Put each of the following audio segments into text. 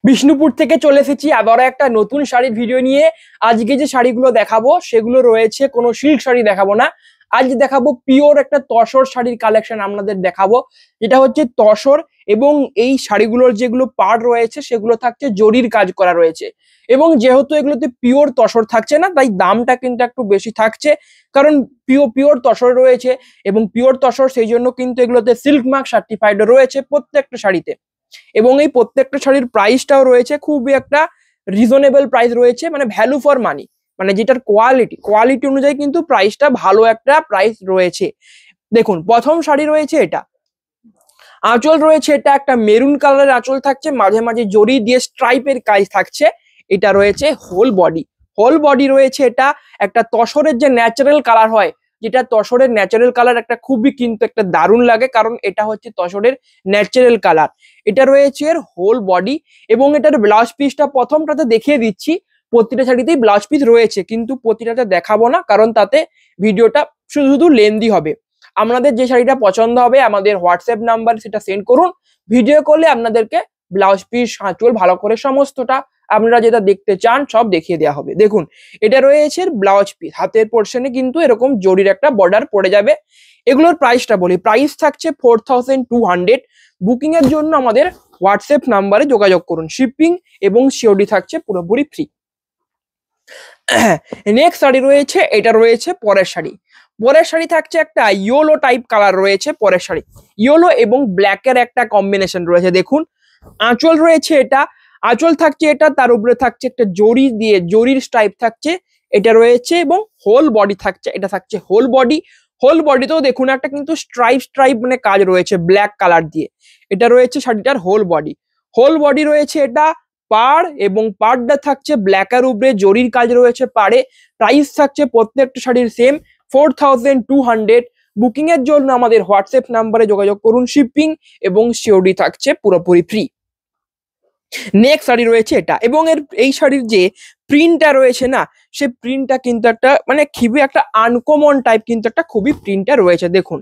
বিষ্ণুপুর থেকে চলে এসেছি আবারও একটা নতুন শাড়ির ভিডিও নিয়ে। আজকে যে শাড়িগুলো দেখাবো সেগুলো রয়েছে, কোনো সিল্ক শাড়ি দেখাবো না। আজ দেখাবো পিওর একটা তসর শাড়ির কালেকশন আপনাদের দেখাবো, যেটা হচ্ছে তসর। এবং এই শাড়িগুলোর যেগুলো পাড় রয়েছে সেগুলো থাকছে জরির কাজ করা রয়েছে। এবং যেহেতু এগুলোতে পিওর তসর থাকছে না, তাই দামটা কিন্তু একটু বেশি থাকছে, কারণ পিওর তসর রয়েছে। এবং পিওর তসর সেই জন্য কিন্তু এগুলোতে সিল্ক মার্ক সার্টিফাইড রয়েছে প্রত্যেকটা শাড়িতে। এবং এই প্রত্যেকটা শাড়ির প্রাইসটাও রয়েছে খুবই একটা রিজনেবল প্রাইস রয়েছে, মানে ভ্যালু ফর মানি, মানে যেটার কোয়ালিটি অনুযায়ী কিন্তু প্রাইসটা ভালো একটা প্রাইস রয়েছে। দেখুন, প্রথম শাড়ি রয়েছে এটা। আঁচল রয়েছে এটা একটা মেরুন কালারের আঁচল থাকছে, মাঝে মাঝে জরি দিয়ে স্ট্রাইপের কাজ থাকছে। এটা রয়েছে হোল বডি রয়েছে। এটা একটা তসরের যে ন্যাচারাল কালার হয়, যেটা তসরের ন্যাচারাল কালার একটা খুবই কিন্তু একটা দারুণ লাগে, কারণ এটা হচ্ছে তসরের ন্যাচারাল কালার। এটা রয়েছে এর হোল বডি। এবং এটার ব্লাউজ পিসটা প্রথমটাতে দেখিয়ে দিচ্ছি। প্রতিটা শাড়িতেই ব্লাউজ পিস রয়েছে, কিন্তু প্রতিটাতে দেখাবো না, কারণ তাতে ভিডিওটা শুধু শুধু লেন্দি হবে। আপনাদের যে শাড়িটা পছন্দ হবে আমাদের হোয়াটসঅ্যাপ নাম্বার সেটা সেন্ড করুন। ভিডিও করলে আপনাদেরকে ব্লাউজ পিস, আঁচল ভালো করে সমস্তটা আপনারা যেটা দেখতে চান সব দেখিয়ে দেওয়া হবে। দেখুন, এটা রয়েছে ব্লাউজ পিস, হাতের পোর্শনে কিন্তু এরকম জরির একটা বর্ডার পড়ে যাবে। এগুলোর প্রাইসটা বলি, প্রাইস থাকছে 4200। বুকিং এর জন্য আমাদের হোয়াটসঅ্যাপ নাম্বারে যোগাযোগ করুন। শিপিং এবং সিওডি থাকছে পুরোপুরি ফ্রি। নেক্সট শাড়ি রয়েছে, এটা রয়েছে পরের শাড়ি থাকছে একটা ইয়েলো টাইপ কালার রয়েছে। পরের শাড়ি ইয়েলো এবং ব্ল্যাকের একটা কম্বিনেশন রয়েছে। দেখুন, আঁচল রয়েছে এটা, আঁচল থাকছে এটা, তার উপরে থাকছে একটা জরি দিয়ে জরির স্ট্রাইপ থাকছে, এটা রয়েছে। এবং হোল বডি থাকছে, এটা থাকছে হোল বডিতেও দেখুন একটা কিন্তু স্ট্রাইপ মানে কাজ রয়েছে ব্ল্যাক কালার দিয়ে। এটা রয়েছে শাড়িটার হোল বডি রয়েছে এটা। পাড় এবং পাড়টা থাকছে ব্ল্যাকের উপরে, জরির কাজ রয়েছে পাড়ে। প্রাইস থাকছে প্রত্যেকটা শাড়ির সেম, 4200। বুকিং এর জন্য আমাদের হোয়াটসঅ্যাপ নাম্বারে যোগাযোগ করুন। শিপিং এবং সিওডি থাকছে পুরোপুরি ফ্রি। নেক্সট শাড়ি রয়েছে এটা, এবং এই শাড়ির যে প্রিন্টটা রয়েছে না, সে প্রিন্টটা কিন্তু একটা মানে খুবই একটা আনকমন টাইপ, কিন্তু একটা খুবই প্রিন্টটা রয়েছে। দেখুন,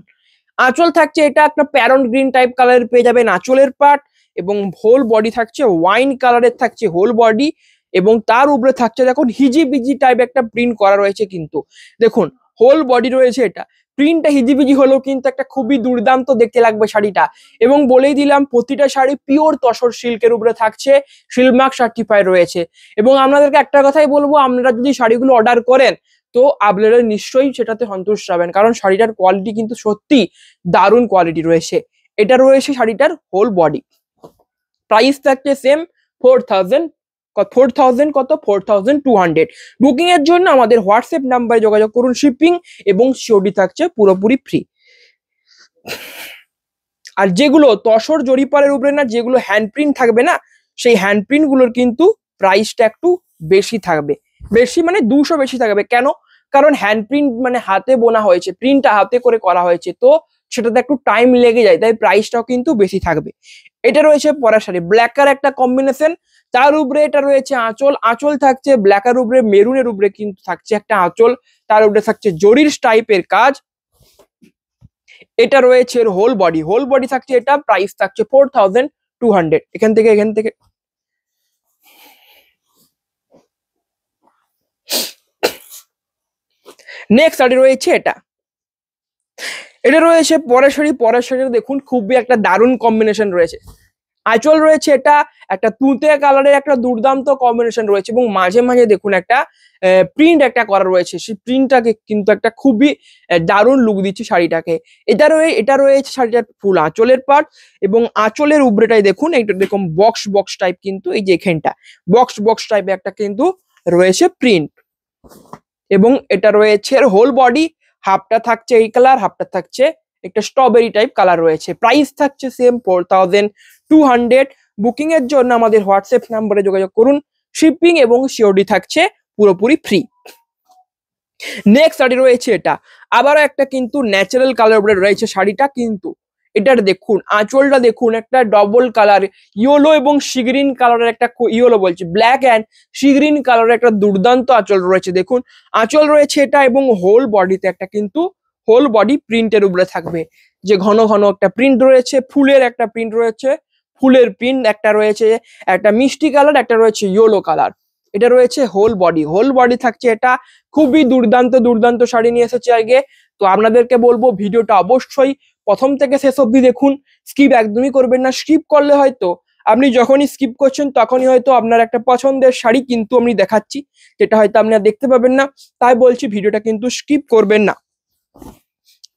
আঁচল থাকছে এটা একটা প্যারন্ট গ্রিন টাইপ কালারের পেয়ে যাবেন আঁচলের পার্ট। এবং হোল বডি থাকছে ওয়াইন কালারের থাকছে হোল বডি। এবং তার উপরে থাকছে দেখুন হিজিবিজি টাইপ একটা প্রিন্ট করা রয়েছে। কিন্তু দেখুন, হোল বডি রয়েছে এটা, প্রিন্টটা হিজিবিজি হলেও কিন্তু একটা খুবই দুর্দান্ত দেখতে লাগবে শাড়িটা। এবং বলেই দিলাম, প্রতিটা শাড়ি পিওর তসর সিল্কের উপরে থাকছে, সিল্ক মার্ক সার্টিফাইড রয়েছে। এবং আপনাদেরকে একটা কথাই বলবো, আপনারা যদি শাড়িগুলো অর্ডার করেন তো আপনারা নিশ্চয়ই সেটাতে সন্তুষ্ট হবেন, কারণ শাড়িটার কোয়ালিটি কিন্তু সত্যি দারুণ কোয়ালিটি রয়েছে। এটা রয়েছে শাড়িটার হোল বডি। প্রাইস থাকছে সেম, 4000। 4200। বুকিং এর জন্য আমাদের হোয়াটসঅ্যাপ নাম্বারে যোগাযোগ করুন। শিপিং এবং সিওডি থাকছে পুরোপুরি ফ্রি। আর যেগুলো তসর জরিপারের উপরে না, যেগুলো হ্যান্ড প্রিন্ট থাকবে না, সেই হ্যান্ড প্রিন্ট গুলোর কিন্তু প্রাইসটা একটু বেশি থাকবে। বেশি মানে 200 বেশি থাকবে। কেন? কারণ হ্যান্ড প্রিন্ট মানে হাতে বোনা হয়েছে, প্রিন্টটা হাতে করে করা হয়েছে, তো সেটাতে একটু টাইম লেগে যায়, তাই প্রাইসটাও কিন্তু বেশি থাকবে। এটা রয়েছে পরের শাড়ি, ব্ল্যাকের একটা কম্বিনেশন। তার উপরে এটা রয়েছে আঁচল থাকছে ব্ল্যাকের উপরে, মেরুনের উপরে কিন্তু থাকছে একটা আঁচল, তার উপরে থাকছে জরির টাইপের কাজ। এটা রয়েছে হোল বডি থাকছে এটা, প্রাইস থাকছে 4200। এখান থেকে নেক্সট শাড়ি রয়েছে এটা রয়েছে পরের শাড়ি দেখুন খুবই একটা দারুণ কম্বিনেশন রয়েছে। আঁচল রয়েছে এটা একটা তুঁতে কালারের একটা দুর্দান্ত কম্বিনেশন রয়েছে, এবং মাঝে মাঝে দেখুন একটা প্রিন্ট একটা করা রয়েছে, সেই প্রিন্টটাকে কিন্তু একটা খুবই দারুণ লুক দিচ্ছে শাড়িটাকে। এটা রয়েছে শাড়িটার ফুল আঁচলের পার্ট। এবং আঁচলের উপরেটাই দেখুন এইটা দেখুন বক্স টাইপ, কিন্তু এই যে এখানটা বক্স টাইপে একটা কিন্তু রয়েছে প্রিন্ট। এবং এটা রয়েছে হোল বডি, হাফটা থাকছে এই কালার, হাফটা থাকছে একটা স্ট্রবেরি টাইপ কালার রয়েছে। প্রাইস থাকছে সেম, 4200। বুকিং এর জন্য আমাদের হোয়াটসঅ্যাপ নাম্বারে যোগাযোগ করুন। শিপিং এবং সিওডি থাকছে পুরোপুরি ফ্রি। নেক্সট শাড়ি রয়েছে এটা, আবারও একটা কিন্তু ন্যাচারাল কালার উপরে রয়েছে শাড়িটা। কিন্তু এটার দেখুন আঁচলটা দেখুন একটা ডবল কালার, ইয়েলো এবং সিগ্রিন কালারের একটা, ইয়েলো বলছি ব্ল্যাক অ্যান্ড সিগ্রিন কালারের একটা দুর্দান্ত আঁচল রয়েছে। দেখুন আঁচল রয়েছে এটা, এবং হোল বডিতে একটা কিন্তু হোল বডি প্রিন্টের উপরে থাকবে, যে ঘন ঘন একটা প্রিন্ট রয়েছে, ফুলের একটা প্রিন্ট রয়েছে। ফুলের প্রিন্ট, একটা রয়েছে একটা মিষ্টি কালার, একটা রয়েছে ইয়েলো কালার। এটা রয়েছে হোল বডি থাকছে। এটা খুবই দুর্দান্ত দুর্দান্ত শাড়ি নিয়ে এসেছে আগে। তো আপনাদেরকে বলবো ভিডিওটা অবশ্যই প্রথম থেকে শেষ অবধি দেখুন, স্কিপ একদমই করবেন না। স্কিপ করলে হয়তো আপনি যখনই স্কিপ করছেন তখনই হয়তো আপনার একটা পছন্দের শাড়ি কিন্তু আমি দেখাচ্ছি, যেটা হয়তো আপনি আর দেখতে পাবেন না। তাই বলছি ভিডিওটা কিন্তু স্কিপ করবেন না।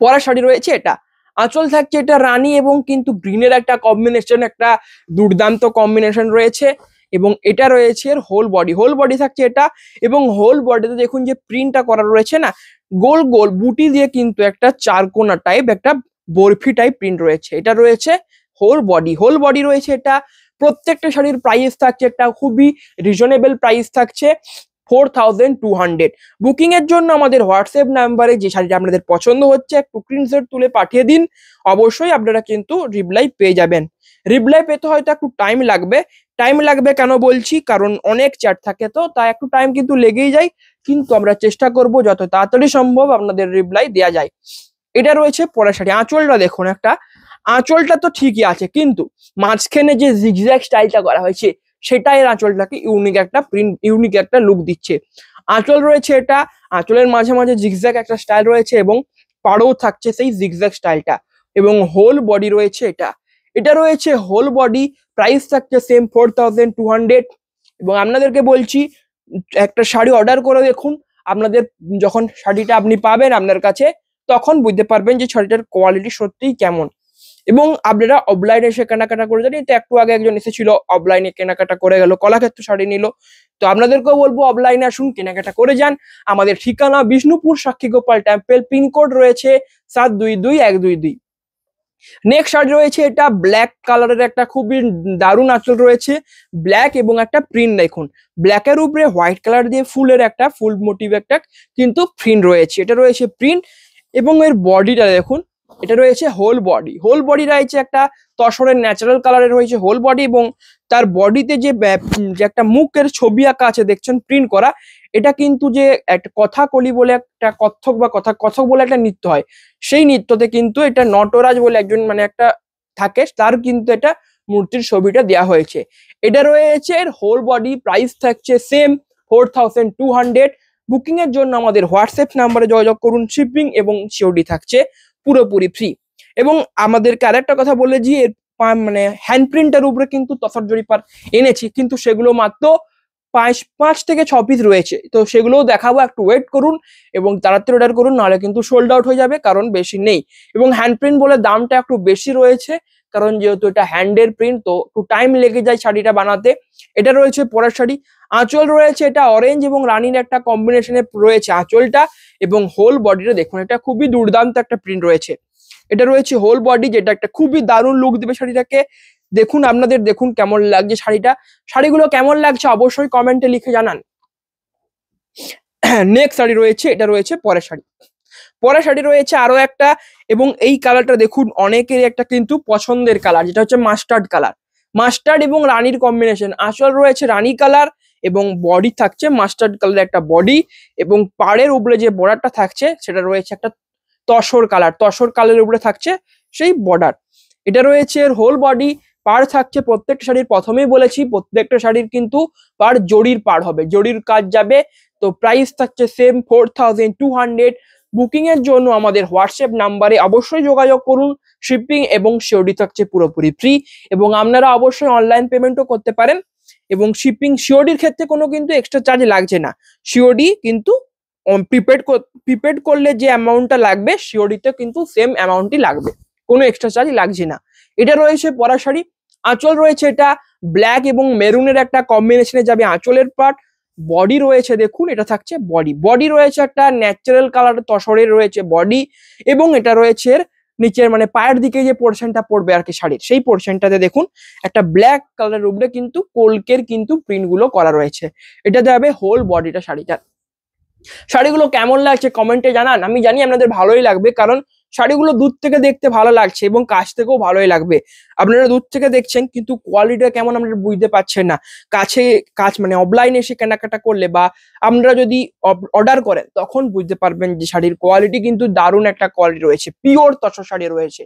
পরা শাড়ি রয়েছে এটা, আঁচল থাকছে এটা রানী এবং কিন্তু গ্রিনের একটা কম্বিনেশন, একটা দুর্দান্ত কম্বিনেশন রয়েছে। এবং এটা রয়েছে এর হোল বডি থাকছে এটা। এবং হোল বডিতে দেখুন যে প্রিন্টটা করা রয়েছে না, গোল গোল বুটি দিয়ে কিন্তু একটা চারকোনা টাইপ, একটা বরফি টাইপ প্রিন্ট রয়েছে। এটা রয়েছে হোল বডি রয়েছে এটা। প্রত্যেকটা শাড়ির প্রাইস থাকছে একটা খুবই রিজনেবল প্রাইস থাকছে 4200। বুকিং এর জন্য আমাদের হোয়াটসঅ্যাপ নাম্বারে যে শাড়িটা আপনাদের পছন্দ হচ্ছে একটু স্ক্রিনশট তুলে পাঠিয়ে দিন, অবশ্যই আপনারা কিন্তু রিপ্লাই পেয়ে যাবেন। রিপ্লাই পেতে হয়তো একটু টাইম লাগবে কেন বলছি, কারণ অনেক চ্যাট থাকে, তো তাই একটু টাইম কিন্তু লেগেই যায়, কিন্তু আমরা চেষ্টা করব যত তাড়াতাড়ি সম্ভব আপনাদের রিপ্লাই দেওয়া যায়। এটা রয়েছে পরা শাড়ি। আঁচলটা দেখুন, একটা আঁচলটা তো ঠিকই আছে, কিন্তু মাঝখানে যে জিগজ্যাগ স্টাইলটা করা হয়েছে সেটাই এর আঁচলটাকে ইউনিক একটা প্রিন্ট, ইউনিক একটা লুক দিচ্ছে। আঁচল রয়েছে এটা, আঁচলের মাঝে মাঝে জিগজ্যাগ একটা স্টাইল রয়েছে এবং পাড়েও থাকছে সেই জিগজ্যাগ স্টাইলটা। এবং হোল বডি রয়েছে এটা, এটা রয়েছে হোল বডি, প্রাইস থাকছে সেম 4200। এবং আপনাদেরকে বলছি একটা শাড়ি অর্ডার করে দেখুন, আপনাদের যখন শাড়িটা আপনি পাবেন আপনার কাছে তখন বুঝতে পারবেন যে শাড়িটার কোয়ালিটি সত্যিই কেমন। এবং আপনারা অফলাইনে এসে কেনাকাটা করে জানেন, তো একটু আগে একজন এসেছিল অফলাইনে কেনাকাটা করে গেল, কলাক্ষেত্র শাড়ি নিল। তো আপনাদেরকেও বলবো অফলাইনে আসুন, কেনাকাটা করে যান। আমাদের ঠিকানা বিষ্ণুপুর সাক্ষীগোপাল টেম্পল, পিনকোড রয়েছে 722122। নেক্সট শাড়ি রয়েছে এটা ব্ল্যাক কালারের, একটা খুবই দারুণ আঁচল রয়েছে, ব্ল্যাক এবং একটা প্রিন্ট দেখুন, ব্ল্যাকের উপরে হোয়াইট কালার দিয়ে ফুলের একটা ফুল মোটিভ একটা কিন্তু প্রিন্ট রয়েছে। এটা রয়েছে প্রিন্ট এবং এর বডিটা দেখুন, এটা রয়েছে হোল বডি রয়েছে একটা তসরের ন্যাচারাল কালারের রয়েছে হোল বডি। এবং তার বডিতে যে যে একটা মুখের ছবি আঁকা আছে দেখছেন প্রিন্ট করা, এটা কিন্তু যে একটা কথাকলি বলে একটা কত্থক বা কথক বলে একটা নৃত্য হয়, সেই নৃত্যতে কিন্তু এটা নটরাজ বলে একজন মানে একটা থাকে, তার কিন্তু এটা মূর্তির ছবিটা দেওয়া হয়েছে। এটা রয়েছে এর হোল বডি, প্রাইস থাকছে সেম 4200। বুকিং এর জন্য আমাদের হোয়াটসঅ্যাপ নাম্বারে যোগাযোগ করুন, শিপিং এবং সিওডি থাকছে পুরোপুরি ফ্রি। এবং আমাদেরকে আরেকটা কথা বলে যে এর মানে হ্যান্ড প্রিন্টের উপরে কিন্তু তসর জরিপার এনেছি, কিন্তু সেগুলো মাত্র 5 থেকে 6 পিস রয়েছে, তো সেগুলোও দেখাবো, একটু ওয়েট করুন এবং তাড়াতাড়ি অর্ডার করুন, নাহলে কিন্তু সোল্ড আউট হয়ে যাবে, কারণ বেশি নেই। এবং হ্যান্ড প্রিন্ট বলে দামটা একটু বেশি রয়েছে, কারণ যেহেতু এটা হ্যান্ডের প্রিন্ট, তো একটু টাইম লেগে যায় শাড়িটা বানাতে। এটা রয়েছে পরের শাড়ি। আঁচল রয়েছে এটা অরেঞ্জ এবং রানীর একটা কম্বিনেশনে রয়েছে আঁচলটা। এবং হোল বডিটা দেখুন, এটা খুবই দুর্দান্ত একটা প্রিন্ট রয়েছে। এটা রয়েছে হোল বডি, যেটা একটা খুবই দারুণ লুক দেবে শাড়িটাকে। দেখুন আপনাদের, দেখুন কেমন লাগছে শাড়িটা, শাড়িগুলো কেমন লাগছে অবশ্যই কমেন্টে লিখে জানান। নেক্সট শাড়ি রয়েছে, এটা রয়েছে পরের শাড়ি রয়েছে আরো একটা। এবং এই কালারটা দেখুন অনেকের একটা কিন্তু পছন্দের কালার, যেটা হচ্ছে মাস্টার্ড এবং রানীর কম্বিনেশন। আঁচল রয়েছে রানী কালার এবং বডি থাকছে মাস্টার্ড কালার একটা বডি। এবং পাড়ের উপরে যে বর্ডারটা থাকছে সেটা রয়েছে একটা তসর কালারের উপরে থাকছে সেই বর্ডার। এটা রয়েছে এর হোল বডি, পাড় থাকছে প্রত্যেকটা শাড়ির, প্রথমেই বলেছি প্রত্যেকটা শাড়ির কিন্তু পাড় জরির পাড় হবে, জরির কাজ যাবে। তো প্রাইস থাকছে সেম 4200। বুকিং এর জন্য আমাদের হোয়াটসঅ্যাপ নাম্বারে অবশ্যই যোগাযোগ করুন, শিপিং এবং সিওডি থাকছে পুরোপুরি ফ্রি। এবং আপনারা অবশ্যই অনলাইন পেমেন্টও করতে পারেন। এবং শিপিং সিওডির ক্ষেত্রে কোনো কিন্তু এক্সট্রা চার্জ লাগছে না, সিওডি কিন্তু প্রিপেড করলে যে অ্যামাউন্টটা লাগবে সিওডিতে কিন্তু সেম অ্যামাউন্টই লাগবে, কোনো এক্সট্রা চার্জ লাগছে না। এটা রয়েছে পরা শাড়ি। আঁচল রয়েছে এটা ব্ল্যাক এবং মেরুনের একটা কম্বিনেশনে যাবে আঁচলের পার্ট। বডি রয়েছে দেখুন, এটা থাকছে বডি রয়েছে একটা ন্যাচারাল কালার তসরের রয়েছে বডি। এবং এটা রয়েছে নিচের মানে পায়ের দিকে যে পোর্শনটা পড়বে আর কি শাড়ির, সেই পোর্শনটাতে দেখুন একটা ব্ল্যাক কালারের উপরে কিন্তু কলকের কিন্তু প্রিন্ট গুলো করা রয়েছে। এটা যাবে হোল বডিটা শাড়িটার। শাড়িগুলো কেমন লাগছে কমেন্টে জানান, আমি জানি আপনাদের ভালোই লাগবে, কারণ শাড়িগুলো দূর থেকে দেখতে ভালো লাগছে এবং কাছ থেকেও ভালোই লাগবে। আপনারা দূর থেকে দেখছেন কিন্তু কোয়ালিটিটা কেমন আপনারা বুঝতে পারছেন না, কাছ মানে অফলাইনে এসে কেনাকাটা করলে বা আপনারা যদি অর্ডার করেন তখন বুঝতে পারবেন যে শাড়ির কোয়ালিটি কিন্তু দারুণ একটা কোয়ালিটি রয়েছে, পিওর তসর শাড়ি রয়েছে।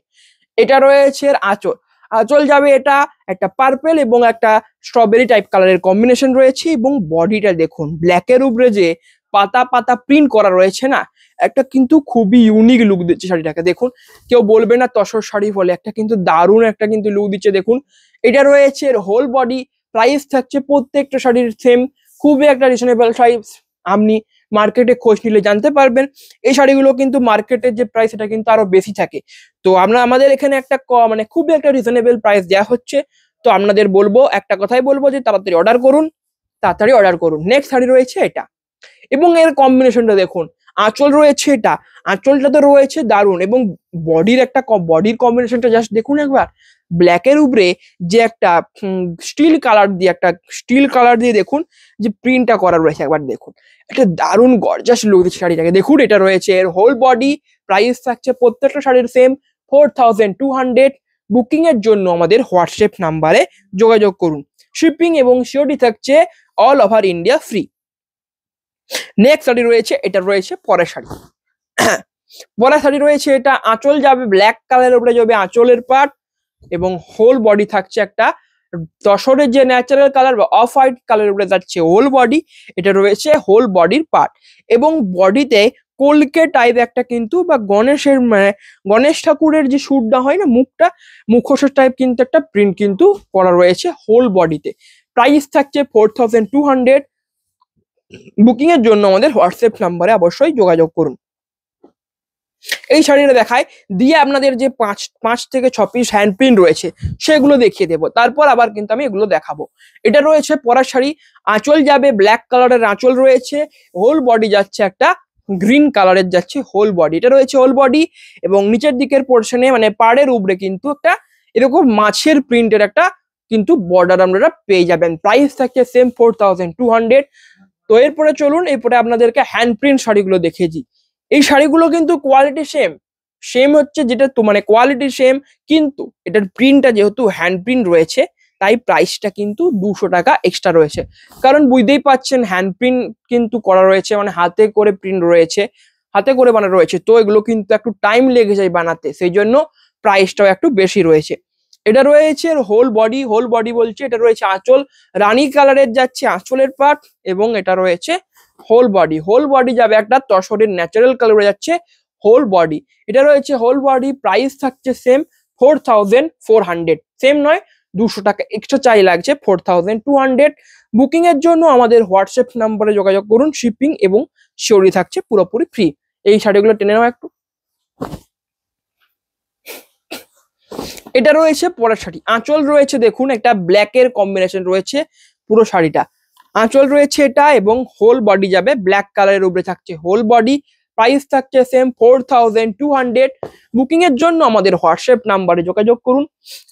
এটা রয়েছে আঁচল। আঁচল যাবে এটা একটা পার্পেল এবং একটা স্ট্রবেরি টাইপ কালারের কম্বিনেশন রয়েছে এবং বডিটা দেখুন ব্ল্যাকের উপরে যে পাতা পাতা প্রিন্ট করা রয়েছে না, একটা কিন্তু খুবই ইউনিক লুক দিচ্ছে শাড়িটাকে। দেখুন কেউ বলবে না তসর শাড়ি বলে, একটা কিন্তু দারুণ একটা কিন্তু লুক দিচ্ছে। দেখুন এটা রয়েছে হোল বডি, প্রাইস থাকছে প্রত্যেকটা শাড়ির সেম, খুবই একটা রিজনেবল প্রাইস। আপনি মার্কেটে খোঁজ নিলে জানতে পারবেন এই শাড়িগুলো কিন্তু মার্কেটের যে প্রাইস এটা কিন্তু আরো বেশি থাকে। তো আমরা আমাদের এখানে একটা মানে খুবই একটা রিজনেবল প্রাইস দেওয়া হচ্ছে। তো আপনাদের বলবো, একটা কথাই বলবো যে তাড়াতাড়ি অর্ডার করুন, তাড়াতাড়ি অর্ডার করুন। নেক্সট শাড়ি রয়েছে এটা এবং এর কম্বিনেশনটা দেখুন, আঁচল রয়েছে এটা, আঁচলটা তো রয়েছে দারুণ এবং বডির একটা বডির কম্বিনেশনটা জাস্ট দেখুন একবার, ব্ল্যাকের উপরে যে একটা স্টিল কালার দিয়ে দেখুন যে প্রিন্টটা করা রয়েছে, একবার দেখুন একটা দারুণ গর্জাস লুক দিচ্ছে শাড়িটাকে। দেখুন এটা রয়েছে এর হোল বডি, প্রাইস থাকছে প্রত্যেকটা শাড়ির সেম 4200। বুকিং এর জন্য আমাদের হোয়াটসঅ্যাপ নাম্বারে যোগাযোগ করুন। শিপিং এবং সিওডি থাকছে all over India free. Next sari রয়েছে, এটা রয়েছে পরের শাড়ি। পরের শাড়ি রয়েছে এটা, আঁচল যাবে ব্ল্যাক কালারের উপরে যাবে আঁচলের পার্ট এবং হোল বডি থাকছে একটা তসরের যে ন্যাচারাল কালার বা অফ হোয়াইট কালারের উপরে যাচ্ছে হোল বডি। এটা রয়েছে হোল বডির পার্ট এবং বডিতে কলকে টাইপ একটা কিন্তু বা গণেশের মানে গণেশ ঠাকুরের যে সুরটা হয় না মুখোশের টাইপ কিন্তু একটা প্রিন্ট কিন্তু করা রয়েছে হোল বডিতে। প্রাইস থাকছে 4200। বুকিং এর জন্য আমাদের হোয়াটসঅ্যাপ নাম্বারে অবশ্যই যোগাযোগ করুন। এই শাড়িটা দেখায় দিয়ে আপনাদের যে পাঁচ থেকে 6 পিস হ্যান্ড প্রিন্ট রয়েছে সেগুলো দেখিয়ে দেবো, তারপর আবার কিন্তু আমি এগুলো দেখাবো। এটা রয়েছে পরার শাড়ি, আঁচল যাবে ব্ল্যাক কালারের আঁচল রয়েছে, হোল বডি যাচ্ছে একটা গ্রিন কালারের যাচ্ছে হোল বডি। এটা রয়েছে হোল বডি এবং নিচের দিকের পোর্শনে মানে পাড়ের উপরে কিন্তু একটা এরকম মাছের প্রিন্টের একটা কিন্তু বর্ডার আপনারা পেয়ে যাবেন। প্রাইস থাকছে সেম 4200। তো এরপরে চলুন, এরপরে আপনাদেরকে হ্যান্ড প্রিন্ট শাড়িগুলো দেখিয়েছি। এই শাড়িগুলো কিন্তু কোয়ালিটি সেম হচ্ছে, যেটা তো মানে কোয়ালিটি সেম, কিন্তু এটার প্রিন্টটা যেহেতু হ্যান্ড প্রিন্ট রয়েছে তাই প্রাইসটা কিন্তু 200 টাকা এক্সট্রা রয়েছে। কারণ বুঝতেই পাচ্ছেন হ্যান্ড প্রিন্ট কিন্তু করা রয়েছে, মানে হাতে করে প্রিন্ট রয়েছে, হাতে করে বানানো রয়েছে, তো এগুলো কিন্তু একটু টাইম লেগে যায় বানাতে, সেই জন্য প্রাইসটাও একটু বেশি রয়েছে। এটা রয়েছে হোল বডি বলছে, এটা রয়েছে আঁচল রানী কালারের যাচ্ছে আঁচলের পার্ট এবং এটা রয়েছে হোল বডি যাবে একটা তসরের ন্যাচারাল কালারে যাচ্ছে হোল বডি। এটা রয়েছে হোল বডি, প্রাইস থাকছে সেম 4400, সেম নয় 200 টাকা এক্সট্রা চাই লাগছে 4200। বুকিং এর জন্য আমাদের হোয়াটসঅ্যাপ নাম্বারে যোগাযোগ করুন। শিপিং এবং শিওরি থাকছে পুরোপুরি ফ্রি। এই শাড়িগুলো টেনে নাও একটু। এটা রয়েছে পরের শাড়ি, আঁচল রয়েছে দেখুন একটা ব্ল্যাকের কম্বিনেশন রয়েছে পুরো শাড়িটা, আঁচল রয়েছে এটা এবং হোল বডি যাবে ব্ল্যাক কালারের উপরে থাকছে হোল বডি। প্রাইস থাকছে সেম 4200। বুকিং এর জন্য আমাদের হোয়াটসঅ্যাপ নাম্বারে যোগাযোগ করুন।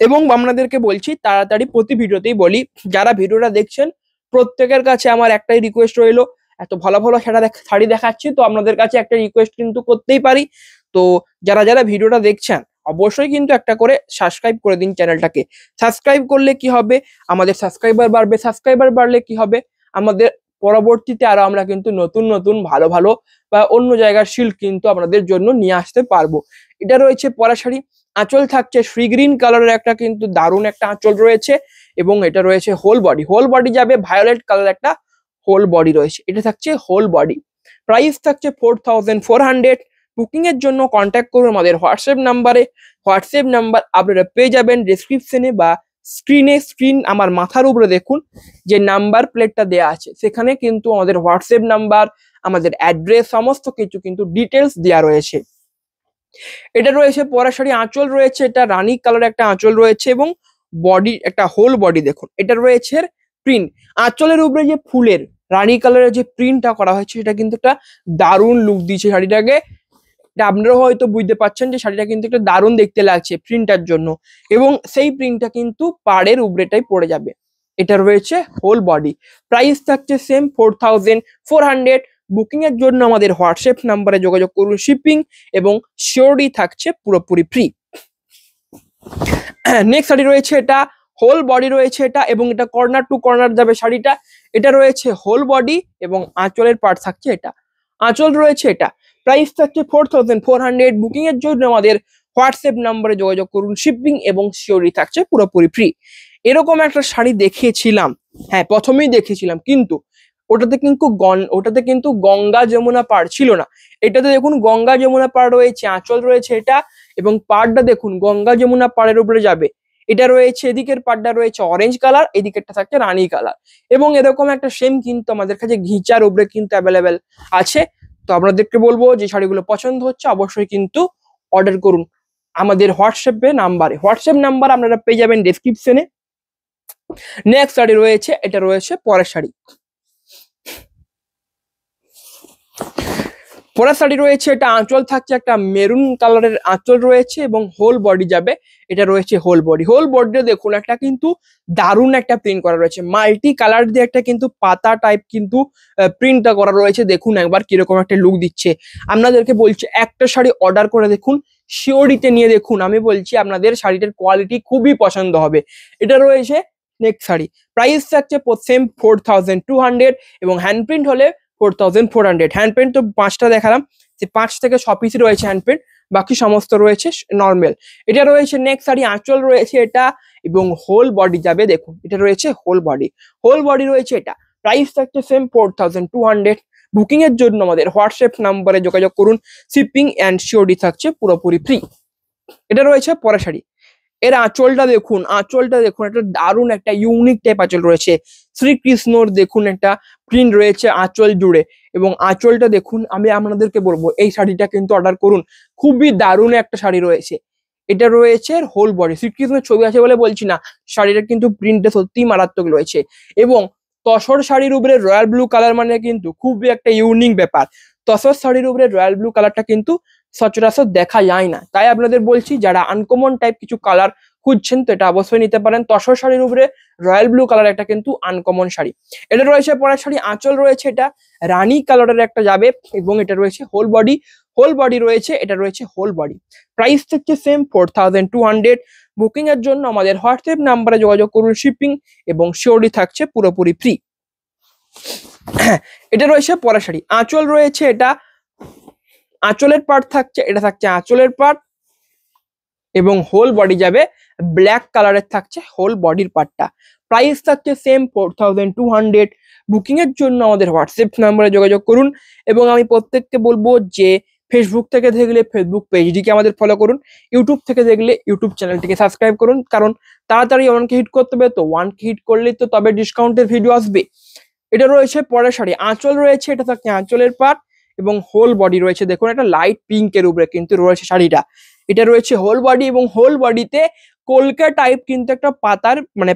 এবং আপনাদেরকে বলছি তাড়াতাড়ি, প্রতি ভিডিওতেই বলি, যারা ভিডিওটা দেখছেন প্রত্যেকের কাছে আমার একটাই রিকোয়েস্ট রইলো, এত ভালো ভালো শাড়ি দেখাচ্ছি তো আপনাদের কাছে একটা রিকোয়েস্ট কিন্তু করতেই পারি। তো যারা যারা ভিডিওটা দেখছেন অবশ্যই কিন্তু একটা করে সাবস্ক্রাইব করে দিন চ্যানেলটাকে। সাবস্ক্রাইব করলে কি হবে, আমাদের সাবস্ক্রাইবার বাড়বে, সাবস্ক্রাইবার বাড়লে কি হবে, আমাদের পরবর্তীতে আরো আমরা কিন্তু নতুন নতুন ভালো ভালো বা অন্য জায়গার শিল্ড কিন্তু আপনাদের জন্য নিয়ে আসতে পারবো। এটা রয়েছে পরা শাড়ি, আঁচল থাকছে শ্রী গ্রিন কালারের একটা কিন্তু দারুণ একটা আঁচল রয়েছে এবং এটা রয়েছে হোল বডি যাবে ভায়োলেট কালার একটা হোল বডি রয়েছে, এটা থাকছে হোল বডি। প্রাইস থাকছে 4400। বুকিং এর জন্য কন্ট্যাক্ট করুন আমাদের হোয়াটসঅ্যাপ নাম্বারে। হোয়াটসঅ্যাপ নাম্বার আপনারা পেয়ে যাবেন ডেসক্রিপশনে বা স্ক্রিন আমার মাথার উপরে দেখুন যে নাম্বার প্লেটটা দেয়া আছে, সেখানে কিন্তু আমাদের হোয়াটসঅ্যাপ নাম্বার, আমাদের অ্যাড্রেস, সমস্ত কিছু কিন্তু ডিটেলস দেওয়া রয়েছে। এটা রয়েছে পরা শাড়ি, আঁচল রয়েছে এটা রানী কালার একটা আঁচল রয়েছে এবং বডি একটা হোল বডি দেখুন, এটা রয়েছে প্রিন্ট, আঁচলের উপরে যে ফুলের রানী কালারের যে প্রিন্টটা করা হয়েছে সেটা কিন্তু একটা দারুণ লুক দিয়েছে শাড়িটাকে। আপনারা হয়তো বুঝতে পারছেন যে শাড়িটা কিন্তু একটা দারুণ দেখতে লাগছে প্রিন্টার জন্য এবং সেই প্রিন্টটা কিন্তু পাড়ের উপরেটাই পড়ে যাবে। এটা রয়েছে হোল বডি, প্রাইস থাকছে সেম 4400। বুকিং এর জন্য আমাদের হোয়াটসঅ্যাপ নাম্বারে যোগাযোগ করুন। শিপিং এবং শিওরডি থাকছে পুরোপুরি ফ্রি। নেক্সট শাড়ি রয়েছে এটা, হোল বডি রয়েছে এটা এবং এটা কর্নার টু কর্নার যাবে শাড়িটা। এটা রয়েছে হোল বডি এবং আঁচলের পার্ট থাকছে এটা, আঁচল রয়েছে এটা, প্রাইস থাকছে 4400। বুকিং এর জন্য আমাদের হোয়াটসঅ্যাপ নাম্বারে যোগাযোগ করুন, শিপিং এবং সিওরি থাকছে পুরোপুরি ফ্রি। এরকম একটা শাড়ি দেখিয়েছিলাম, হ্যাঁ প্রথমেই দেখিয়েছিলাম, কিন্তু ওটাতে কিন্তু গঙ্গা যমুনা পাড় ছিল না। এটাতে দেখুন গঙ্গা যমুনা পাড় রয়েছে, আঁচল রয়েছে এটা, এবং পাড়টা দেখুন গঙ্গা যমুনা পাড়ের উপরে যাবে। এটা রয়েছে, এদিকের পাড়টা রয়েছে অরেঞ্জ কালার, এদিকেরটা থাকছে রানী কালার, এবং এরকম একটা সেম কিন্তু আমাদের কাছে ঘিচার উপরে কিন্তু অ্যাভেলেবেল আছে। তো আপনাদেরকে বলবো যে শাড়িগুলো পছন্দ হচ্ছে অবশ্যই কিন্তু অর্ডার করুন আমাদের হোয়াটসঅ্যাপ নাম্বার আপনারা পেয়ে যাবেন ডেসক্রিপশনে। নেক্সট শাড়ি রয়েছে, এটা রয়েছে পরের শাড়ি। পরের শাড়ি রয়েছে, এটা আঁচল থাকছে একটা মেরুন কালারের আঁচল রয়েছে এবং হোল বডি যাবে। এটা রয়েছে হোল বডিতে দেখুন একটা কিন্তু দারুণ একটা প্রিন্ট করা রয়েছে, মাল্টি কালার দিয়ে একটা কিন্তু পাতা টাইপ কিন্তু প্রিন্টটা করা রয়েছে। দেখুন একবার কিরকম একটা লুক দিচ্ছে। আপনাদেরকে বলছি একটা শাড়ি অর্ডার করে দেখুন, শিওরিতে নিয়ে দেখুন, আমি বলছি আপনাদের শাড়িটার কোয়ালিটি খুবই পছন্দ হবে। এটা রয়েছে নেক্সট শাড়ি, প্রাইস থাকছে সেম 4200 এবং হ্যান্ড প্রিন্ট হলে 4400। হ্যান্ড প্রিন্ট তো 5টা দেখালাম, যে 5 থেকে 6 পিস রয়েছে হ্যান্ড প্রিন্ট, বাকি সমস্ত রয়েছে নর্মাল। এটা রয়েছে নেক্সট শাড়ি, আঁচল রয়েছে এটা এবং হোল বডি যাবে। দেখুন এটা রয়েছে হোল বডি রয়েছে এটা, প্রাইস থাকছে সেম 4200। বুকিং এর জন্য আমাদের হোয়াটসঅ্যাপ নাম্বারে যোগাযোগ করুন, শিপিং অ্যান্ড সিওডি থাকছে পুরোপুরি ফ্রি। এটা রয়েছে পরের শাড়ি। এর আঁচলটা দেখুন একটা দারুণ একটা ইউনিক টাইপ আঁচল রয়েছে, শ্রীকৃষ্ণর দেখুন একটা প্রিন্ট রয়েছে আঁচল জুড়ে, এবং আঁচলটা দেখুন। আমি আপনাদেরকে বলবো এই শাড়িটা কিন্তু অর্ডার করুন, খুবই দারুণ একটা শাড়ি রয়েছে। এটা রয়েছে হোল বডি, শ্রীকৃষ্ণের ছবি আছে বলে বলছি না, শাড়িটা কিন্তু প্রিন্টটা সত্যিই মারাত্মক রয়েছে। এবং তসর শাড়ির উপরে রয়্যাল ব্লু কালার মানে কিন্তু খুবই একটা ইউনিক ব্যাপার। তসর শাড়ির উপরে রয়্যাল ব্লু কালারটা কিন্তু সচরাচর দেখা যায় না, তাই আপনাদের বলছি যারা আনকমন টাইপ কিছু কালার খুঁজছেন তো এটা অবশ্যই নিতে পারেন। তসর শাড়ির উপরে রয়্যাল ব্লু কালার একটা কিন্তু আনকমন শাড়ি। এটা রয়েছে পরের শাড়ি, আঁচল রয়েছে এটা রানী কালারের একটা যাবে, এবং এটা রয়েছে হোল বডি রয়েছে, এটা রয়েছে হোল বডি। প্রাইস থাকছে সেম 4200। বুকিং এর জন্য আমাদের হোয়াটসঅ্যাপ নাম্বারে যোগাযোগ করুন, শিপিং এবং সিওডি থাকছে পুরোপুরি ফ্রি। এটা রয়েছে পরের শাড়ি, আঁচল রয়েছে এটা, আঁচলের পার্ট থাকছে, এটা থাকছে আঁচলের পার্ট, এবং হোল বডি যাবে ব্ল্যাক কালারের থাকছে হোল বডির পার্টটা। প্রাইস থাকছে সেম 4200। বুকিং এর জন্য আমাদের হোয়াটসঅ্যাপ নাম্বারে যোগাযোগ করুন, এবং আমি প্রত্যেককে বলবো যে ফেসবুক থেকে দেখলে ফেসবুক পেজটিকে আমাদের ফলো করুন, ইউটিউব থেকে দেখলে ইউটিউব চ্যানেলটিকে সাবস্ক্রাইব করুন, কারণ তাড়াতাড়ি 1K হিট করতে হবে, তো 1K হিট করলেই তো তবে ডিসকাউন্টের ভিডিও আসবে। এটা রয়েছে পরের শাড়ি, আঁচল রয়েছে, এটা থাকছে আঁচলের পার্ট এবং হোল বডি রয়েছে। দেখুন একটা লাইট পিঙ্কের উপরে কিন্তু রয়েছে শাড়িটা। এটা রয়েছে হোল বডি, এবং হোল বডিতে কলকা টাইপ কিন্তু একটা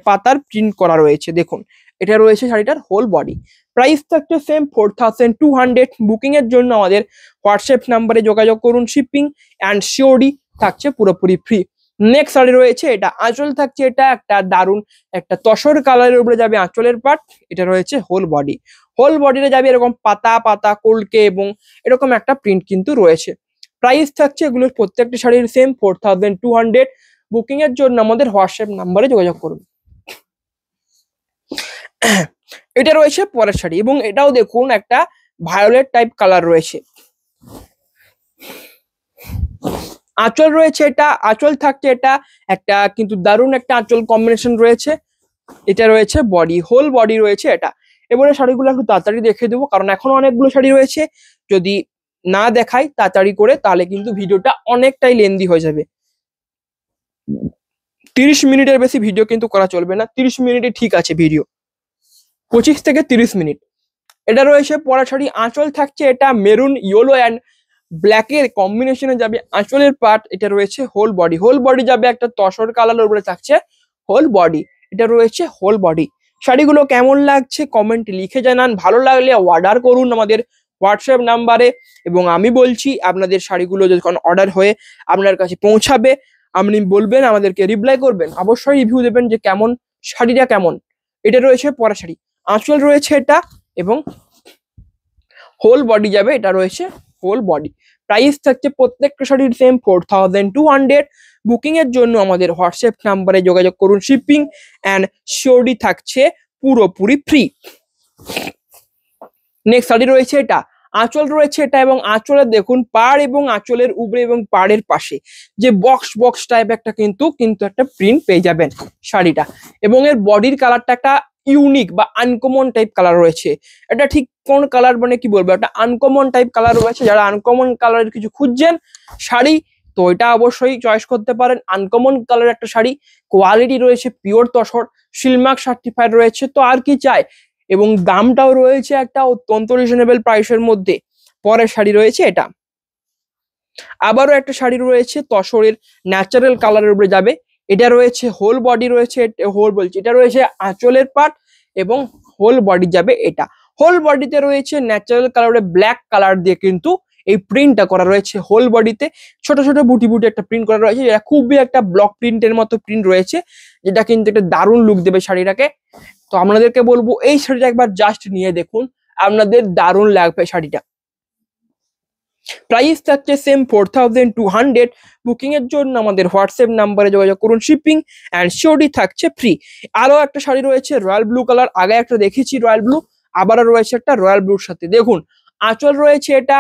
পাতার প্রিন্ট করা রয়েছে। দেখুন এটা রয়েছে শাড়িটার হোল বডি। প্রাইস থাকছে সেম 4200। বুকিং এর জন্য আমাদের হোয়াটসঅ্যাপ নাম্বারে যোগাযোগ করুন, শিপিং অ্যান্ড সিওডি থাকছে পুরোপুরি ফ্রি। নেক্সট শাড়ি রয়েছে, এটা আঁচল থাকছে, এটা একটা দারুণ একটা তসর কালারের উপরে যাবে আঁচলের পার্ট। এটা রয়েছে হোল বডিতে যাবে এরকম পাতা পাতা কলকে, এবং এরকম একটা প্রিন্ট কিন্তু রয়েছে। প্রাইস থাকছে এগুলোর প্রত্যেকটা শাড়ির সেম 4200। বুকিং এর জন্য আমাদের হোয়াটসঅ্যাপ নাম্বারে যোগাযোগ করুন। এটা রয়েছে পরের শাড়ি, এবং এটাও দেখুন একটা ভায়োলেট টাইপ কালার রয়েছে। আঁচল রয়েছে, এটা আঁচল থাকছে, এটা একটা কিন্তু দারুণ একটা আঁচল কম্বিনেশন রয়েছে। এটা রয়েছে বডি, হোল বডি রয়েছে এটা। এবারে শাড়িগুলো একটু তাড়াতাড়ি দেখে দেবো, কারণ এখনো অনেকগুলো শাড়ি রয়েছে, যদি না দেখাই তাড়াতাড়ি করে তাহলে কিন্তু ভিডিওটা অনেকটাই লেন্দি হয়ে যাবে। 30 মিনিটের বেশি ভিডিও কিন্তু করা চলবে না, 30 মিনিটে ঠিক আছে ভিডিও, 25 থেকে 30 মিনিট। এটা রয়েছে পরা শাড়ি, আঁচল থাকছে এটা মেরুন ইয়েলো অ্যান্ড ব্ল্যাকের কম্বিনেশনে যাবে আঁচলের পার্ট। এটা রয়েছে হোল বডি যাবে একটা তসর কালারের উপরে থাকছে হোল বডি। এটা রয়েছে হোল বডি। শাড়িগুলো কেমন লাগছে কমেন্ট লিখে জানান, ভালো লাগলে অর্ডার করুন আমাদের হোয়াটসঅ্যাপ নাম্বারে, এবং আমি বলছি আপনাদের শাড়িগুলো যখন অর্ডার হয়ে আপনার কাছে পৌঁছাবে আপনি বলবেন, আমাদেরকে রিপ্লাই করবেন, অবশ্যই রিভিউ দেবেন যে কেমন শাড়িটা কেমন। এটা রয়েছে পরা শাড়ি, আঁচল রয়েছে এটা, এবং হোল বডি যাবে, এটা রয়েছে হোল বডি। প্রাইস থাকছে প্রত্যেকটা শাড়ির সেম 4200। বুকিং এর জন্য আমাদের হোয়াটসঅ্যাপ নাম্বারে যোগাযোগ করুন, শিপিং অ্যান্ড সিওডি থাকছে পুরোপুরি ফ্রি। নেক্সট শাড়ি রয়েছে এটা আঁচল রয়েছে এটা, এবং আঁচলের দেখুন পাড় এবং আঁচলের উপরে এবং পাড়ের পাশে যে বক্স বক্স টাইপ একটা কিন্তু একটা প্রিন্ট পেয়ে যাবেন শাড়িটা। এবং এর বডির কালারটা একটা ইউনিক বা আনকমন টাইপ কালার রয়েছে। এটা ঠিক কোন কালার মানে কি বলবো, একটা আনকমন টাইপ কালার রয়েছে। যারা আনকমন কালারের কিছু খুঁজছেন শাড়ি, তো এটা অবশ্যই চয়েস করতে পারেন। আনকমন কালার একটা শাড়ি, কোয়ালিটি রয়েছে পিওর তসর, সিলমার্ক সার্টিফাইড রয়েছে, তো আর কি চাই। এবং দামটাও রয়েছে একটা অত্যন্ত রিজনেবল প্রাইসের মধ্যে। পরের শাড়ি রয়েছে এটা, আবারও একটা শাড়ি রয়েছে তসরের ন্যাচারাল কালারের উপরে যাবে। এটা রয়েছে হোল বডি রয়েছে, এটা রয়েছে আঁচলের পার্ট এবং হোল বডি যাবে এটা। হোল বডিতে রয়েছে ন্যাচারাল কালারের ব্ল্যাক কালার দিয়ে কিন্তু এই প্রিন্টটা করা রয়েছে। হোল বডিতে ছোট ছোট বুটি বুটি একটা প্রিন্ট করা রয়েছে, যেটা খুবই একটা ব্লক প্রিন্টের মতো প্রিন্ট রয়েছে, যেটা কিন্তু একটা দারুণ লুক দেবে শাড়িটাকে। তো আপনাদেরকে বলবো এই শাড়িটা একবার জাস্ট নিয়ে দেখুন, আপনাদের দারুণ লাগবে শাড়িটা। প্রাইস থাকছে সেম 4200। বুকিং এর জন্য আমাদের হোয়াটসঅ্যাপ নাম্বারে যোগাযোগ করুন, শিপিং অ্যান্ড শিওরটি থাকছে ফ্রি। আরো একটা শাড়ি রয়েছে রয়্যাল ব্লু কালার, আগে একটা দেখেছি রয়্যাল ব্লু, আবারও রয়েছে একটা রয়্যাল ব্লুর সাথে। দেখুন আঁচল রয়েছে এটা,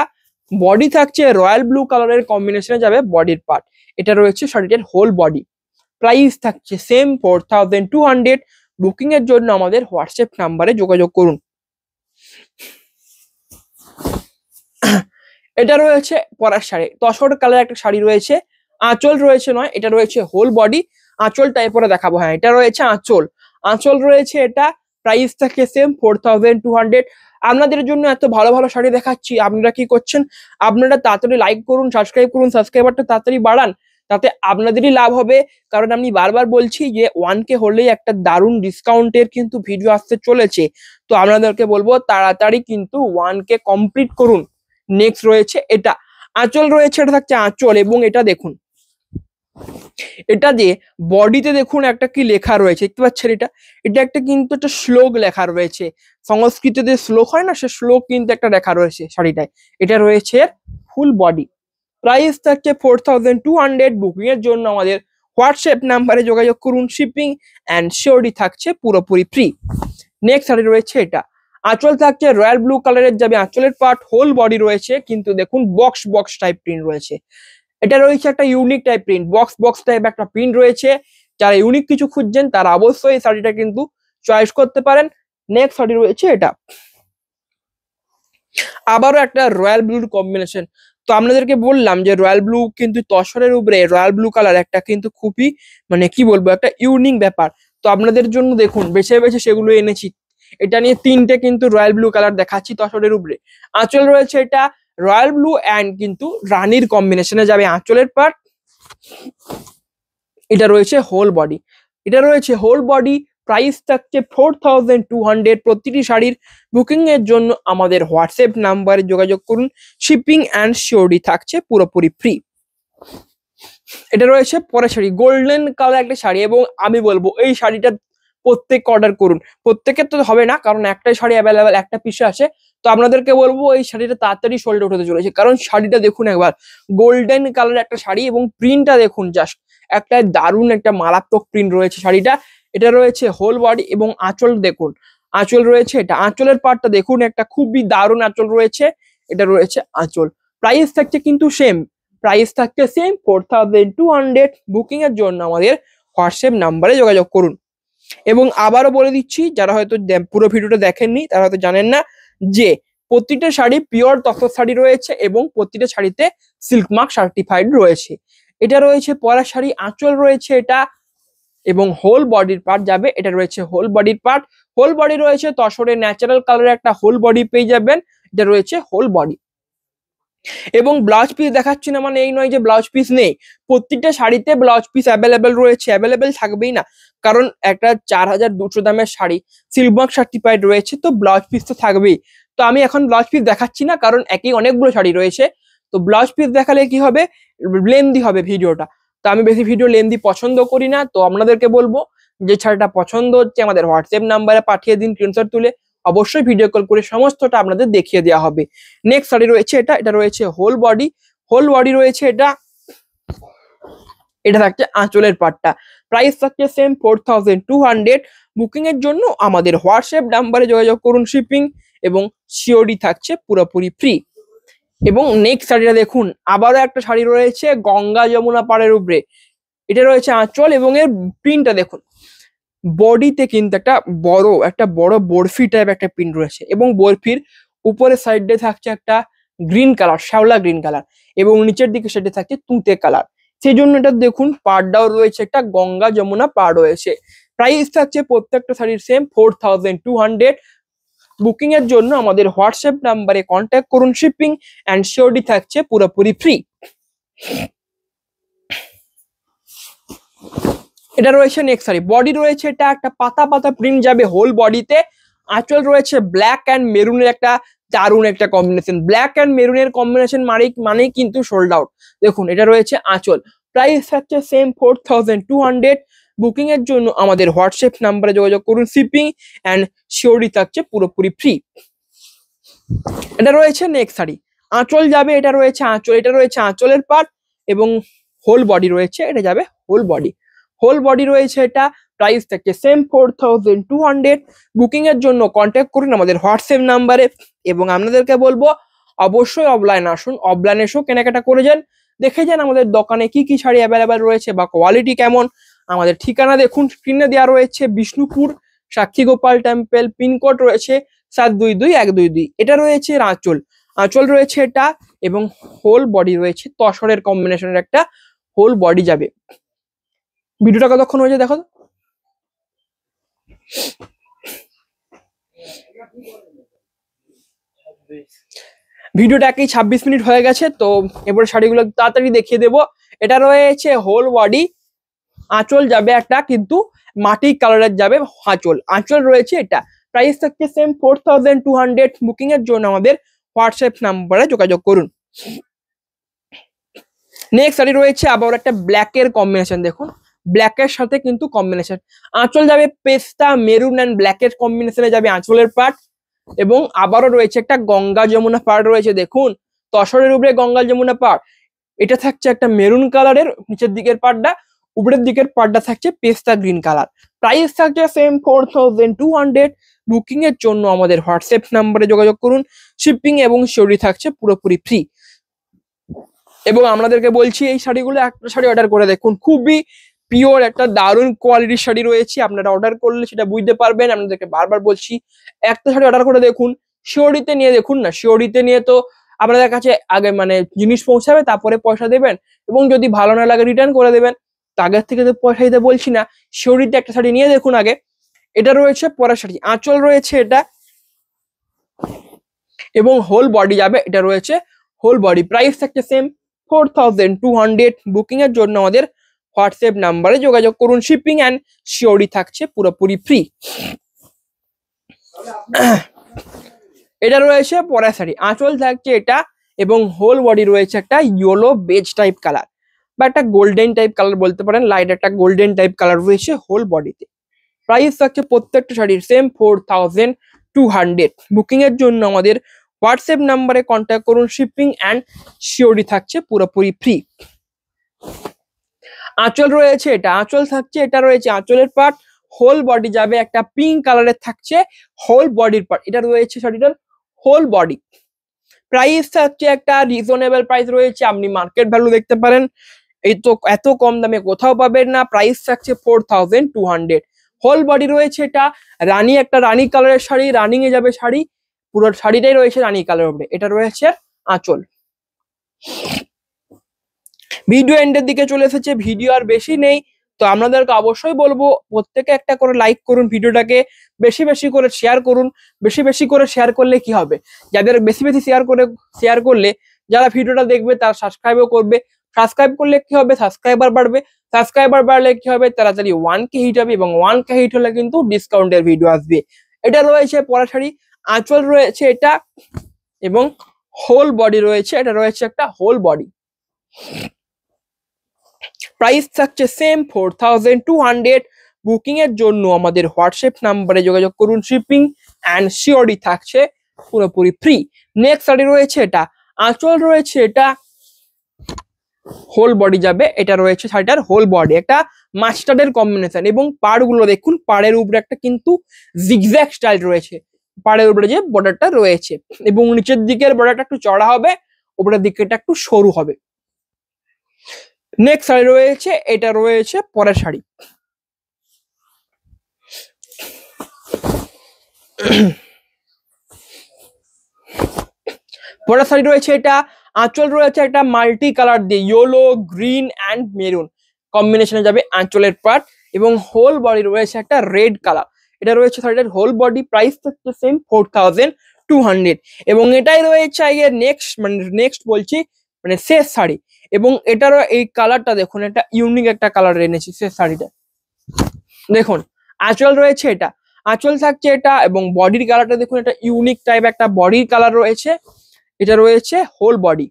বডি থাকছে রয়্যাল ব্লু কালারের কম্বিনেশনে যাবে বডির পার্ট। এটা রয়েছে শাড়িটার হোল বডি। প্রাইস থাকছে সেম 4200। বুকিং এর জন্য আমাদের হোয়াটসঅ্যাপ নাম্বারে যোগাযোগ করুন। এটা রয়েছে পরার শাড়ি, তসর কালার একটা শাড়ি রয়েছে, আঁচল রয়েছে নয়, এটা রয়েছে হোল বডি। আঁচলটা এরপরে দেখাবো। হ্যাঁ, এটা রয়েছে আঁচল, আঁচল রয়েছে এটা। প্রাইস থাকে সেম 4200। আপনাদের জন্য এত ভালো ভালো শাড়ি দেখাচ্ছি, আপনারা কি করছেন, আপনারা তাড়াতাড়ি লাইক করুন, সাবস্ক্রাইব করুন, সাবস্ক্রাইবারটা তাড়াতাড়ি বাড়ান, তাতে আপনাদেরই লাভ হবে। কারণ আমি বারবার বলছি যে 1K হলেই একটা দারুণ ডিসকাউন্টের কিন্তু ভিডিও আসতে চলেছে। তো আপনাদেরকে বলবো তাড়াতাড়ি কিন্তু 1K কমপ্লিট করুন। নেক্সট রয়েছে এটা, আঁচল রয়েছে, এটা থাকছে আঁচল। এবং এটা দেখুন, এটা যে বডিতে দেখুন একটা কি লেখা রয়েছে, দেখতে পাচ্ছেন এটা, এটা একটা কিন্তু একটা শ্লোক লেখা রয়েছে, সংস্কৃততে শ্লোক হয় না, সে শ্লোক কিন্তু একটা লেখা রয়েছে শাড়িটায়। এটা রয়েছে ফুল বডি। প্রাইস থাকছে 4200। বুকিং এর জন্য আমাদের হোয়াটসঅ্যাপ নাম্বারে যোগাযোগ করুন, শিপিং অ্যান্ড শিওরটি থাকছে পুরোপুরি ফ্রি। নেক্সট শাড়ি রয়েছে এটা, আঁচল থাকছে রয়্যাল ব্লু কালারের যাবে আঁচলের পার্ট, হোল বডি রয়েছে কিন্তু দেখুন বক্স বক্স টাইপ প্রিন্ট রয়েছে। এটা রয়েছে একটা unique type print, box box type একটা প্রিন্ট রয়েছে। যারা ইউনিক কিছু খুঁজছেন তারা অবশ্যই এই শাড়িটা কিন্তু চয়েস করতে পারেন। নেক্সট শাড়ি রয়েছে এটা, আবারও একটা রয়্যাল ব্লুর কম্বিনেশন। তো আপনাদেরকে বললাম যে রয়্যাল ব্লু কিন্তু তসরের উপরে রয়্যাল ব্লু কালার একটা কিন্তু খুবই মানে কি বলবো একটা ইউনিক ব্যাপার। তো আপনাদের জন্য দেখুন বেছে বেছে সেগুলো এনেছি। এটা নিয়ে তিনটে কিন্তু রয়্যাল ব্লু কালার দেখাচ্ছি তসরের উপরে। আঁচল রয়েছে এটা রয়্যাল ব্লু অ্যান্ড কিন্তু রানীর কম্বিনেশনে যাবে আঁচলের পার্ট। এটা রয়েছে হোল বডি, এটা রয়েছে হোল বডি। প্রাইস থাকছে 4200। প্রতিটি শাড়ির বুকিং এর জন্য আমাদের হোয়াটসঅ্যাপ নাম্বারে যোগাযোগ করুন, শিপিং অ্যান্ড শিওরটি থাকছে পুরোপুরি ফ্রি। এটা রয়েছে পরের শাড়ি, গোল্ডেন কালার একটা শাড়ি। এবং আমি বলবো এই শাড়িটা প্রত্যেক অর্ডার করুন, প্রত্যেকের তো হবে না, কারণ একটাই শাড়ি অ্যাভেলেবেল একটা পিসে আছে। তো আপনাদেরকে বলবো এই শাড়িটা তাড়াতাড়ি সোল্ড আউট হতে চলেছে, কারণ শাড়িটা দেখুন একবার, গোল্ডেন কালার একটা শাড়ি এবং প্রিন্টটা দেখুন জাস্ট একটা দারুণ একটা মারাত্মক প্রিন্ট রয়েছে শাড়িটা। এটা রয়েছে হোল বডি এবং আঁচল দেখুন, আঁচল রয়েছে এটা, আঁচলের পার্টটা দেখুন একটা খুবই দারুণ আঁচল রয়েছে। এটা রয়েছে আঁচল। প্রাইস থাকছে কিন্তু সেম, প্রাইস থাকছে সেম 4200। বুকিং এর জন্য আমাদের হোয়াটসঅ্যাপ নাম্বারে যোগাযোগ করুন। এবং আবারও বলে দিচ্ছি, যারা হয়তো পুরো ভিডিওটা দেখেননি তারা হয়তো জানেন না যে প্রতিটা শাড়ি পিওর তসর শাড়ি রয়েছে এবং প্রতিটা শাড়িতে সিল্ক মার্ক সার্টিফাইড রয়েছে। এটা রয়েছে পরা শাড়ি, আঁচল রয়েছে এটা এবং হোল বডির পার্ট যাবে। এটা রয়েছে হোল বডির পার্ট, হোল বডি রয়েছে তসরের ন্যাচারাল কালারের একটা হোল বডি পেয়ে যাবেন। এটা রয়েছে হোল বডি। এবং ব্লাউজ পিস দেখাচ্ছি না মানে এই নয় যে ব্লাউজ পিস নেই, প্রত্যেকটা শাড়িতে ব্লাউজ পিস অ্যাভেলেবেল রয়েছে, অ্যাভেলেবেল থাকবেই না, কারণ একটা 4200 দামের শাড়ি সিল্ক মার্ক সার্টিফাইড রয়েছে, তো ব্লাউজ পিস তো থাকবেই। তো আমি এখন ব্লাউজ পিস দেখাচ্ছি না, কারণ একই অনেকগুলো শাড়ি রয়েছে, তো ব্লাউজ পিস দেখালে কি হবে, লেন্দি হবে ভিডিওটা। তো আমি বেশি ভিডিও লেন্দি পছন্দ করি না। তো আপনাদেরকে বলবো যে শাড়িটা পছন্দ হচ্ছে আমাদের হোয়াটসঅ্যাপ নাম্বারে পাঠিয়ে দিন স্ক্রিনশট তুলে, অবশ্যই ভিডিও কল করে সমস্তটা আপনাদের দেখিয়ে দেওয়া হবে। নেক্সট শাড়ি রয়েছে এটা, এটা রয়েছে হোল বডি, হোল বডি রয়েছে এটা, এটা থাকছে আঁচলের পাটটা। প্রাইস থাকছে সেম 4200। বুকিং এর জন্য আমাদের হোয়াটসঅ্যাপ নাম্বারে যোগাযোগ করুন, শিপিং এবং সিওডি থাকছে পুরোপুরি ফ্রি। এবং নেক্সট শাড়িটা দেখুন, আবারও একটা শাড়ি রয়েছে গঙ্গা যমুনা পাড়ের উপরে। এটা রয়েছে আঁচল এবং এর প্রিন্টটা দেখুন, বডিতে কিন্তু একটা বড় বরফি টাইপ একটা প্রিন্ট রয়েছে এবং বরফির উপরের সাইডে থাকছে একটা গ্রিন কালার, শ্যাওলা গ্রিন কালার, এবং নিচের দিকে সাইডে থাকছে তুঁতে কালার। সেই জন্য এটা দেখুন পাড়টাও রয়েছে একটা গঙ্গা যমুনা পাড় রয়েছে। প্রাইস থাকছে প্রত্যেকটা শাড়ির সেম 4200। বুকিং এর জন্য আমাদের হোয়াটসঅ্যাপ নাম্বারে কন্ট্যাক্ট করুন। শিপিং অ্যান্ড সিওডি থাকছে পুরোপুরি ফ্রি। এটা রয়েছে নেক্সট শাড়ি, বডি রয়েছে এটা একটা পাতা পাতা প্রিন্ট যাবে হোল বডিতে। আঁচল রয়েছে ব্ল্যাক অ্যান্ড মেরুনের একটা দারুণ একটা কম্বিনেশন, ব্ল্যাক অ্যান্ড মেরুনের কম্বিনেশন মানেই কিন্তু সোল্ড আউট। দেখুন এটা রয়েছে আঁচল, প্রাইস থাকছে সেম 4200। বুকিং এর জন্য আমাদের হোয়াটসঅ্যাপ নাম্বারে যোগাযোগ করুন। শিপিং অ্যান্ড সিওডি থাকছে পুরোপুরি ফ্রি। এটা রয়েছে নেক্সট শাড়ি, আঁচল যাবে, এটা রয়েছে আঁচল, এটা রয়েছে আঁচলের পার্ট এবং হোল বডি রয়েছে, এটা যাবে হোল বডি। হোল বডি রয়েছে এটা, প্রাইস থাকছে সেম 4200। বুকিং এর জন্য কন্ট্যাক্ট করুন আমাদের হোয়াটসঅ্যাপ নাম্বারে। এবং আপনাদেরকে বলবো অবশ্যই অফলাইন আসুন, অফলাইন এসেও কেনাকাটা করে যান, দেখে যান আমাদের দোকানে কি কি শাড়ি অ্যাভেলেবেল রয়েছে বা কোয়ালিটি কেমন। আমাদের ঠিকানা দেখুন স্ক্রিনে দেওয়া রয়েছে, বিষ্ণুপুর সাক্ষী গোপাল টেম্পল, পিনকোড রয়েছে 722122। এটা রয়েছে আঁচল, আঁচল রয়েছে এটা এবং হোল বডি রয়েছে তসরের কম্বিনেশনের একটা হোল বডি যাবে। ভিডিওটা কতক্ষণ হয়েছে দেখো, ভিডিওটা একই 26 মিনিট হয়ে গেছে। তো এবারে শাড়িগুলো তাড়াতাড়ি দেখিয়ে দেবো। এটা রয়েছে হোল বডি, আঁচল যাবে একটা কিন্তু মাটি কালারের যাবে আঁচল, আঁচল রয়েছে এটা, প্রাইস থাকছে সেম 4200। বুকিং এর জন্য আমাদের হোয়াটসঅ্যাপ নাম্বারে যোগাযোগ করুন। নেক্সট শাড়ি রয়েছে আবার একটা ব্ল্যাকের কম্বিনেশন, দেখুন ব্ল্যাকের সাথে কিন্তু কম্বিনেশন, আঁচল যাবে পেস্তা মেরুন অ্যান্ড ব্ল্যাকের কম্বিনেশনে যাবে আঁচলের পার্ট। এবং আবারও রয়েছে একটা গঙ্গা যমুনা পাড় রয়েছে, দেখুন তসরের উপরে গঙ্গা যমুনা পাড়। এটা থাকছে একটা মেরুন কালারের নিচের দিকের পাড়টা, উপরের দিকের পাড়টা থাকছে পেস্তা গ্রিন কালার। প্রাইস থাকছে সেম 4200। বুকিং এর জন্য আমাদের হোয়াটসঅ্যাপ নাম্বারে যোগাযোগ করুন। শিপিং এবং সিওডি থাকছে পুরোপুরি ফ্রি। এবং আপনাদেরকে বলছি এই শাড়িগুলো একটা শাড়ি অর্ডার করে দেখুন, খুবই পিওর একটা দারুণ কোয়ালিটির শাড়ি রয়েছে। আপনারা অর্ডার করলে সেটা বুঝতে পারবেন। আপনাদেরকে বারবার বলছি একটা শাড়ি অর্ডার করে দেখুন, সিওডিতে নিয়ে দেখুন না, সিওডিতে নিয়ে তো আপনাদের কাছে আগে মানে জিনিস পৌঁছাবে, তারপরে পয়সা দেবেন এবং যদি ভালো না লাগে রিটার্ন করে দেবেন। তো আগের থেকে তো পয়সা দিতে বলছি না, সিওডিতে একটা শাড়ি নিয়ে দেখুন আগে। এটা রয়েছে পরের শাড়ি, আঁচল রয়েছে এটা এবং হোল বডি যাবে, এটা রয়েছে হোল বডি। প্রাইস থাকছে সেম 4200। বুকিং এর জন্য আমাদের হোয়াটসঅ্যাপ নাম্বারে যোগাযোগ করুন। শিপিং অ্যান্ড সিওডি থাকছে পুরোপুরি ফ্রি। এটা রয়েছে পরের শাড়ি, আঁচল থাকছে এটা এবং হোল বডি রয়েছে একটা ইয়েলো বেজ টাইপ কালার বা একটা গোল্ডেন টাইপ কালার বলতে পারেন, লাইট একটা গোল্ডেন টাইপ কালার রয়েছে হোল বডিতে। প্রাইস থাকছে প্রত্যেকটা শাড়ির সেম 4200। বুকিং এর জন্য আমাদের হোয়াটসঅ্যাপ নাম্বারে কন্ট্যাক্ট করুন। শিপিং অ্যান্ড সিওডি থাকছে পুরোপুরি ফ্রি। আঁচল রয়েছে এটা, আঁচল থাকছে এটা রয়েছে আঁচলের পার্ট, হোল বডি যাবে একটা পিঙ্ক কালারের থাকছে হোল বডির পার্ট। এটা রয়েছে শাড়িটার হোল বডি। প্রাইস থাকছে একটা রিজনেবল প্রাইস রয়েছে, আপনি মার্কেট ভ্যালু দেখতে পারেন, এই তো এত কম দামে কোথাও পাবেন না। প্রাইস থাকছে 4200। হোল বডি রয়েছে এটা রানী, একটা রানী কালারের শাড়ি, রানিং এ যাবে শাড়ি, পুরো শাড়িটাই রয়েছে রানী কালার উপরে। এটা রয়েছে আঁচল। ভিডিও এন্ডের দিকে চলে এসেছে, ভিডিও আর বেশি নেই। তো আপনাদেরকে অবশ্যই বলবো প্রত্যেকে একটা করে লাইক করুন, ভিডিওটাকে বেশি বেশি করে শেয়ার করুন। বেশি বেশি করে শেয়ার করলে কি হবে, যাদের বেশি বেশি শেয়ার করলে যারা ভিডিওটা দেখবে তারা সাবস্ক্রাইবও করবে, সাবস্ক্রাইব করলে কি হবে সাবস্ক্রাইবার বাড়বে, সাবস্ক্রাইবার বাড়লে কি হবে তাড়াতাড়ি 1K হিট হবে এবং 1K হিট হলে কিন্তু ডিসকাউন্টের ভিডিও আসবে। এটা রয়েছে পরা শাড়ি, আঁচল রয়েছে এটা এবং হোল বডি রয়েছে, এটা রয়েছে একটা হোল বডি। প্রাইস থাকছে সেম 4200। বুকিং এর জন্য আমাদের হোয়াটসঅ্যাপ নাম্বারে যোগাযোগ করুন। শিপিং অ্যান্ড সিওডি থাকছে পুরোপুরি ফ্রি। নেক্সট শাড়ি রয়েছে এটা, আঁচল রয়েছে এটা, হোল বডি যাবে, এটা রয়েছে শাড়িটার হোল বডি একটা মাস্টার্ডের কম্বিনেশন এবং পাড়গুলো দেখুন, পাড়ের উপরে একটা কিন্তু জিগজ্যাগ স্টাইল রয়েছে, পাড়ের উপরে যে বর্ডারটা রয়েছে, এবং নিচের দিকের বর্ডারটা একটু চড়া হবে, উপরের দিকটা একটু সরু হবে। নেক্সট শাড়ি রয়েছে, এটা রয়েছে পরের শাড়ি। পরের শাড়ি রয়েছে এটা, আঁচল রয়েছে একটা মাল্টি কালার দিয়ে, ইয়েলো, গ্রিন অ্যান্ড মেরুন কম্বিনেশনে যাবে আঁচলের পার্ট, এবং হোল বডি রয়েছে একটা রেড কালার। এটা রয়েছে শাড়িটার হোল বডি, প্রাইস থাকছে সেম 4200, এবং এটাই রয়েছে এর নেক্সট, মানে নেক্সট বলছি মানে শেষ শাড়ি। এবং এটারও এই কালারটা দেখুন, এটা ইউনিক একটা কালার এনেছি শেষ শাড়িটা। দেখুন আঁচল রয়েছে এটা, আঁচল থাকছে এটা, এবং বডির কালারটা দেখুন, এটা ইউনিক টাইপ একটা বডির কালার রয়েছে। এটা রয়েছে হোল বডি,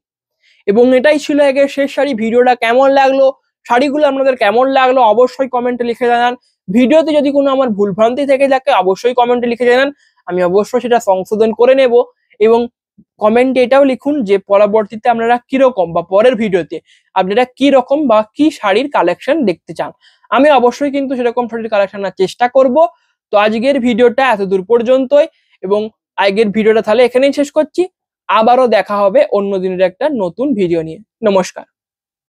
এবং এটাই ছিল আগের শেষ শাড়ি। ভিডিওটা কেমন লাগলো, শাড়িগুলো আপনাদের কেমন লাগলো অবশ্যই কমেন্টে লিখে জানান। ভিডিওতে যদি কোনো আমার ভুলভ্রান্তি থেকে থাকে অবশ্যই কমেন্টে লিখে জানান, আমি অবশ্যই সেটা সংশোধন করে নেব। এবং কমেন্টে এটাও লিখুন যে পরবর্তীতে আপনারা কিরকম, বা পরের ভিডিওতে আপনারা কি রকম বা কি শাড়ির কালেকশন দেখতে চান। আমি অবশ্যই কিন্তু সেরকম শাড়ির কালেকশন আনার চেষ্টা করব। তো আজকের ভিডিওটা এতদূর পর্যন্তই, এবং আজকের ভিডিওটা তাহলে এখানেই শেষ করছি। আবারও দেখা হবে অন্য দিনের একটা নতুন ভিডিও নিয়ে। নমস্কার।